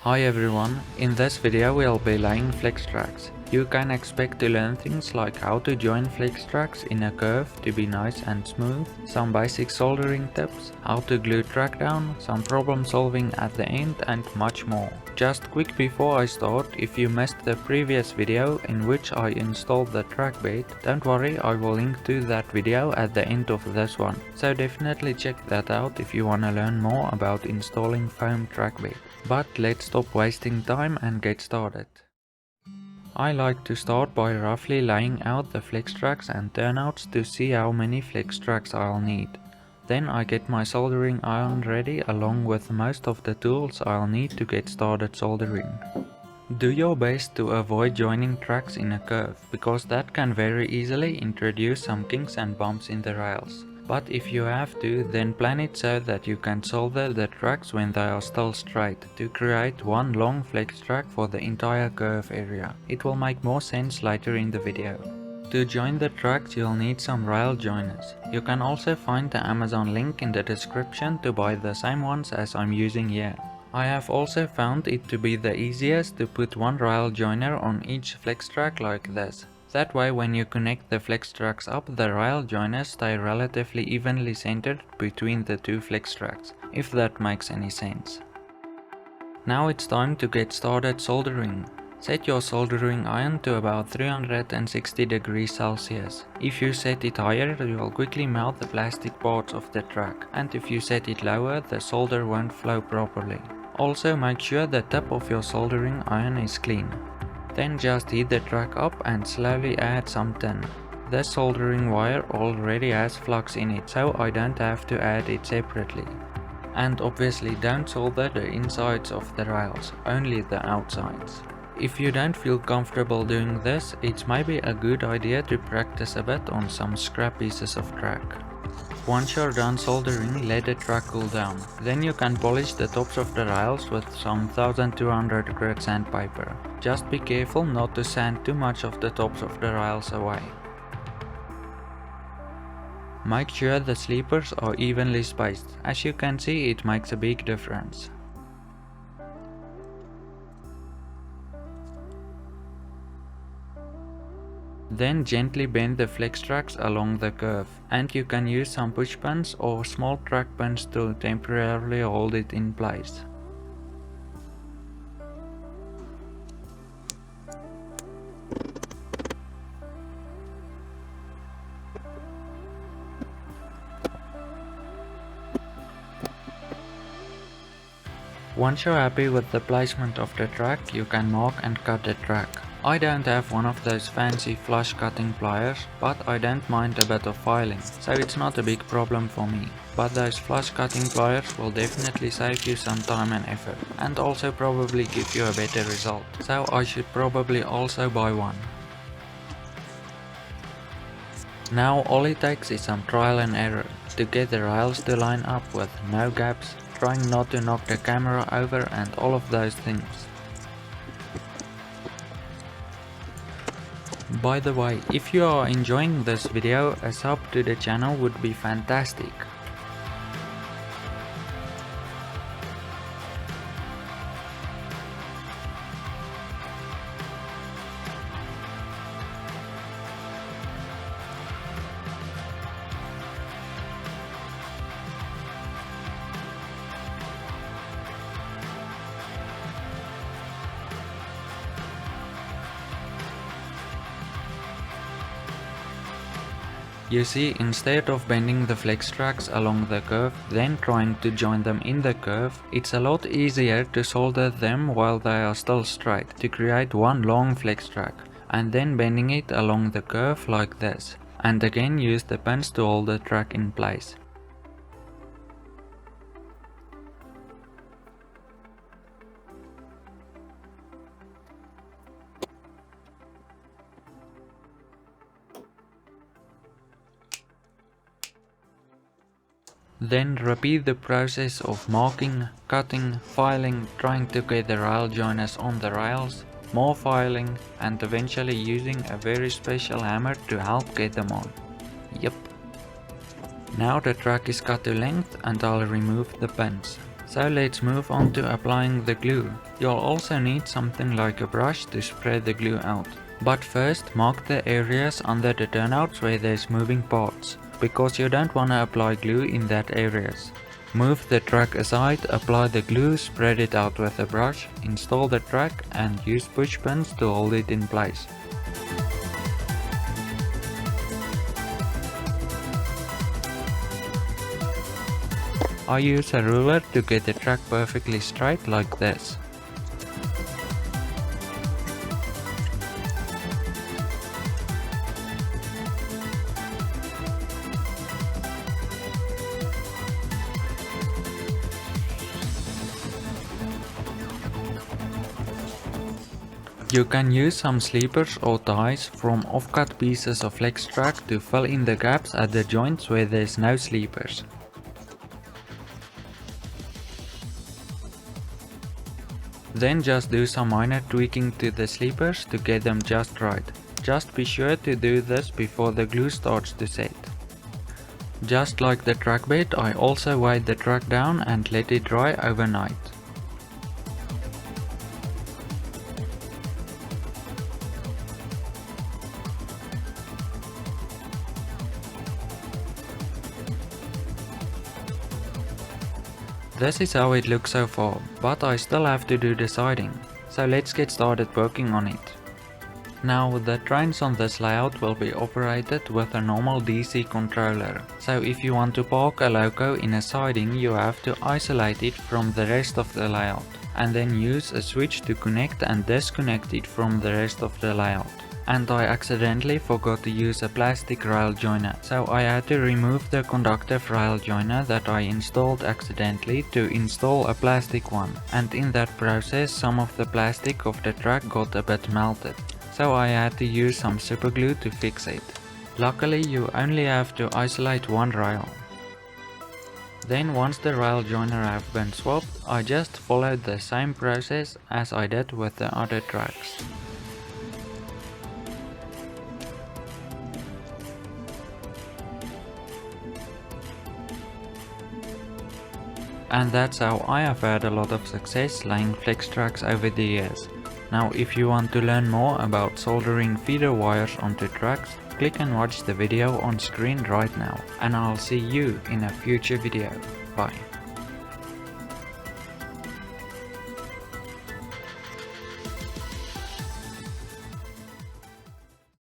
Hi everyone, in this video we'll be laying flex tracks. You can expect to learn things like how to join flex tracks in a curve to be nice and smooth, some basic soldering tips, how to glue track down, some problem solving at the end and much more. Just quick before I start, if you missed the previous video in which I installed the track bed, don't worry, I will link to that video at the end of this one. So definitely check that out if you wanna learn more about installing foam track bed. But let's stop wasting time and get started. I like to start by roughly laying out the flex tracks and turnouts to see how many flex tracks I'll need. Then I get my soldering iron ready along with most of the tools I'll need to get started soldering. Do your best to avoid joining tracks in a curve, because that can very easily introduce some kinks and bumps in the rails. But if you have to, then plan it so that you can solder the tracks when they are still straight, to create one long flex track for the entire curve area. It will make more sense later in the video. To join the tracks you'll need some rail joiners. You can also find the Amazon link in the description to buy the same ones as I'm using here. I have also found it to be the easiest to put one rail joiner on each flex track like this. That way when you connect the flex tracks up, the rail joiners stay relatively evenly centered between the two flex tracks, if that makes any sense. Now it's time to get started soldering. Set your soldering iron to about 360 degrees Celsius. If you set it higher, you will quickly melt the plastic parts of the track, and if you set it lower, the solder won't flow properly. Also make sure the tip of your soldering iron is clean. Then just heat the track up and slowly add some tin. This soldering wire already has flux in it, so I don't have to add it separately. And obviously don't solder the insides of the rails, only the outsides. If you don't feel comfortable doing this, it's maybe a good idea to practice a bit on some scrap pieces of track. Once you're done soldering, let the track cool down. Then you can polish the tops of the rails with some 1200 grit sandpaper. Just be careful not to sand too much of the tops of the rails away. Make sure the sleepers are evenly spaced. As you can see, it makes a big difference. Then gently bend the flex tracks along the curve, and you can use some push pins or small track pins to temporarily hold it in place. Once you're happy with the placement of the track, you can mark and cut the track. I don't have one of those fancy flush cutting pliers, but I don't mind a bit of filing, so it's not a big problem for me. But those flush cutting pliers will definitely save you some time and effort, and also probably give you a better result, so I should probably also buy one. Now all it takes is some trial and error to get the rails to line up with no gaps, trying not to knock the camera over and all of those things. By the way, if you are enjoying this video, a sub to the channel would be fantastic. You see, instead of bending the flex tracks along the curve, then trying to join them in the curve, it's a lot easier to solder them while they are still straight, to create one long flex track, and then bending it along the curve like this, and again use the pins to hold the track in place. Then repeat the process of marking, cutting, filing, trying to get the rail joiners on the rails, more filing, and eventually using a very special hammer to help get them on. Yep. Now the track is cut to length and I'll remove the pins. So let's move on to applying the glue. You'll also need something like a brush to spread the glue out. But first, mark the areas under the turnouts where there's moving parts, because you don't want to apply glue in that areas. Move the track aside, apply the glue, spread it out with a brush, install the track and use push pins to hold it in place. I use a ruler to get the track perfectly straight like this. You can use some sleepers or ties from offcut pieces of flex track to fill in the gaps at the joints where there's no sleepers. Then just do some minor tweaking to the sleepers to get them just right. Just be sure to do this before the glue starts to set. Just like the track bed, I also weighed the track down and let it dry overnight. This is how it looks so far, but I still have to do the siding, so let's get started working on it. Now the trains on this layout will be operated with a normal DC controller, so if you want to park a loco in a siding you have to isolate it from the rest of the layout, and then use a switch to connect and disconnect it from the rest of the layout. And I accidentally forgot to use a plastic rail joiner, so I had to remove the conductive rail joiner that I installed accidentally to install a plastic one, and in that process some of the plastic of the track got a bit melted, so I had to use some super glue to fix it. Luckily you only have to isolate one rail. Then once the rail joiner have been swapped, I just followed the same process as I did with the other tracks. And that's how I have had a lot of success laying flex tracks over the years. Now if you want to learn more about soldering feeder wires onto tracks, click and watch the video on screen right now, and I'll see you in a future video. Bye.